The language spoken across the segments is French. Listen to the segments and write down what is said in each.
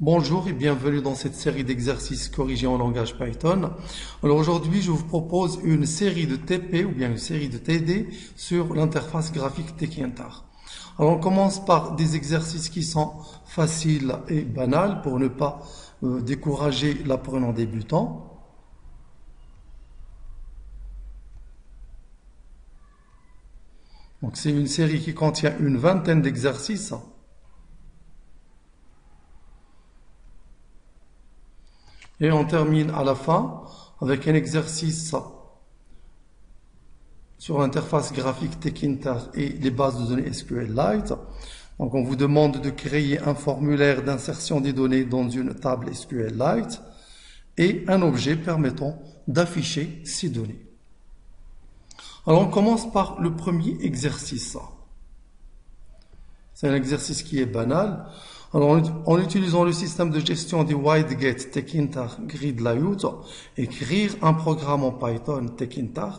Bonjour et bienvenue dans cette série d'exercices corrigés en langage Python. Alors aujourd'hui, je vous propose une série de TP ou bien une série de TD sur l'interface graphique Tkinter. Alors on commence par des exercices qui sont faciles et banals pour ne pas décourager l'apprenant débutant. Donc c'est une série qui contient une vingtaine d'exercices. Et on termine à la fin avec un exercice sur l'interface graphique Tkinter et les bases de données SQLite. Donc on vous demande de créer un formulaire d'insertion des données dans une table SQLite et un objet permettant d'afficher ces données. Alors on commence par le premier exercice. C'est un exercice qui est banal. Alors, en utilisant le système de gestion des WideGet Tkinter Grid Layout, écrire un programme en Python Tkinter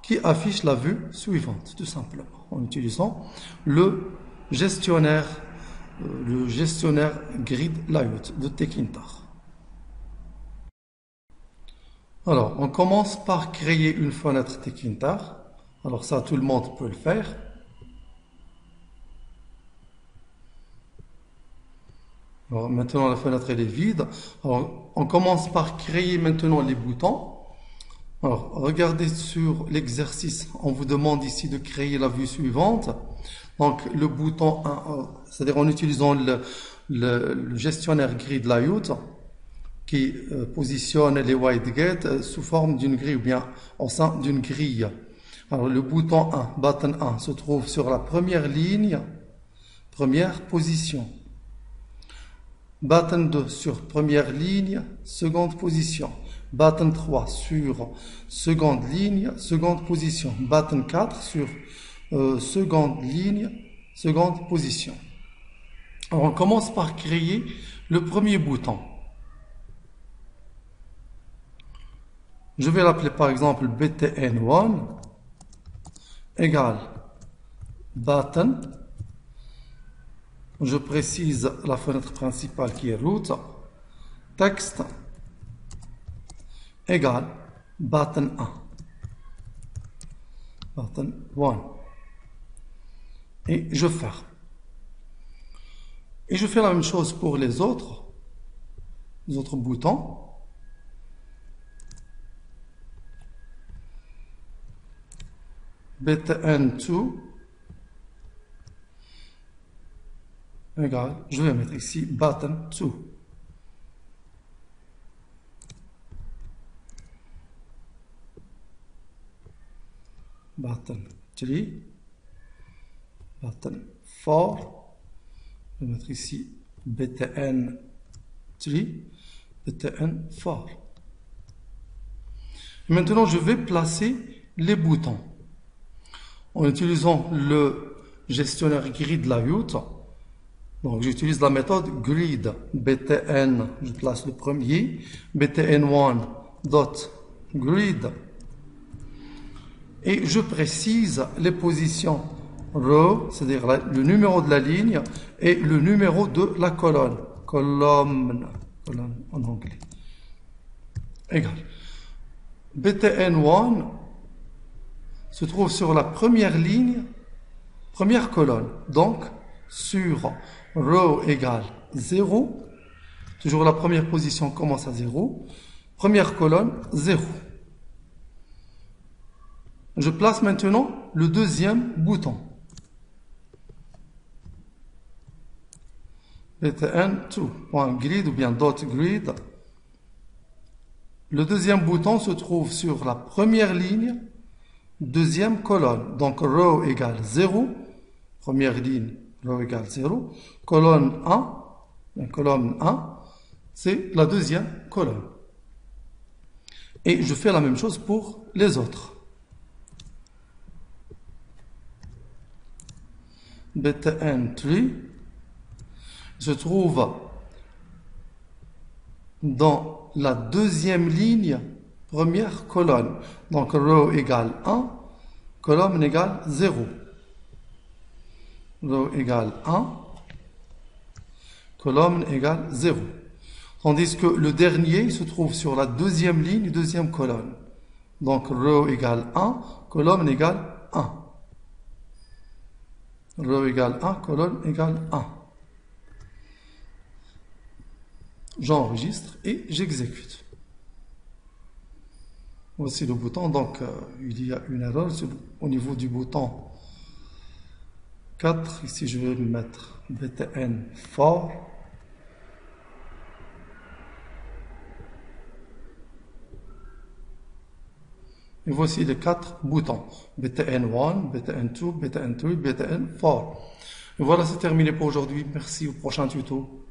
qui affiche la vue suivante, tout simplement, en utilisant le gestionnaire Grid Layout de Tkinter. Alors, on commence par créer une fenêtre Tkinter. Alors ça, tout le monde peut le faire. Alors maintenant la fenêtre elle est vide. Alors on commence par créer maintenant les boutons. Alors regardez sur l'exercice, on vous demande ici de créer la vue suivante. Donc le bouton 1, c'est-à-dire en utilisant le gestionnaire Grid Layout qui positionne les WideGet sous forme d'une grille ou bien au sein d'une grille. Alors le bouton 1, button 1, se trouve sur la première ligne, première position. Button 2 sur première ligne, seconde position. Button 3 sur seconde ligne, seconde position. Button 4 sur seconde ligne, seconde position. Alors on commence par créer le premier bouton. Je vais l'appeler par exemple btn1 égale button. Je précise la fenêtre principale qui est root, texte égale button 1, button 1, et je ferme. Et je fais la même chose pour les autres boutons. btn2 égale, je vais mettre ici button 2. Button 3, button 4, je vais mettre ici btn 3, btn 4. Maintenant, je vais placer les boutons en utilisant le gestionnaire Grid Layout. Donc j'utilise la méthode grid btn, je place le premier, btn1 dot grid, et je précise les positions row, c'est-à-dire le numéro de la ligne et le numéro de la colonne, colonne en anglais, égal. btn1 se trouve sur la première ligne, première colonne, donc sur row égale 0, toujours la première position commence à 0, première colonne 0. Je place maintenant le deuxième bouton. btn2.grid ou bien .grid. Le deuxième bouton se trouve sur la première ligne, deuxième colonne. Donc row égale 0, première ligne, row égale 0, colonne 1, c'est la deuxième colonne. Et je fais la même chose pour les autres. btn3 se trouve dans la deuxième ligne, première colonne. Donc row égale 1, colonne égale 0. Row égale 1, colonne égale 0. Tandis que le dernier il se trouve sur la deuxième ligne, deuxième colonne. Donc row égale 1, colonne égale 1. Row égale 1, colonne égale 1. J'enregistre et j'exécute. Voici le bouton. Donc il y a une erreur au niveau du bouton 4. Ici je vais mettre btn for. Et voici les 4 boutons. btn1, btn2, btn3, btn4. Et voilà, c'est terminé pour aujourd'hui. Merci, au prochain tuto.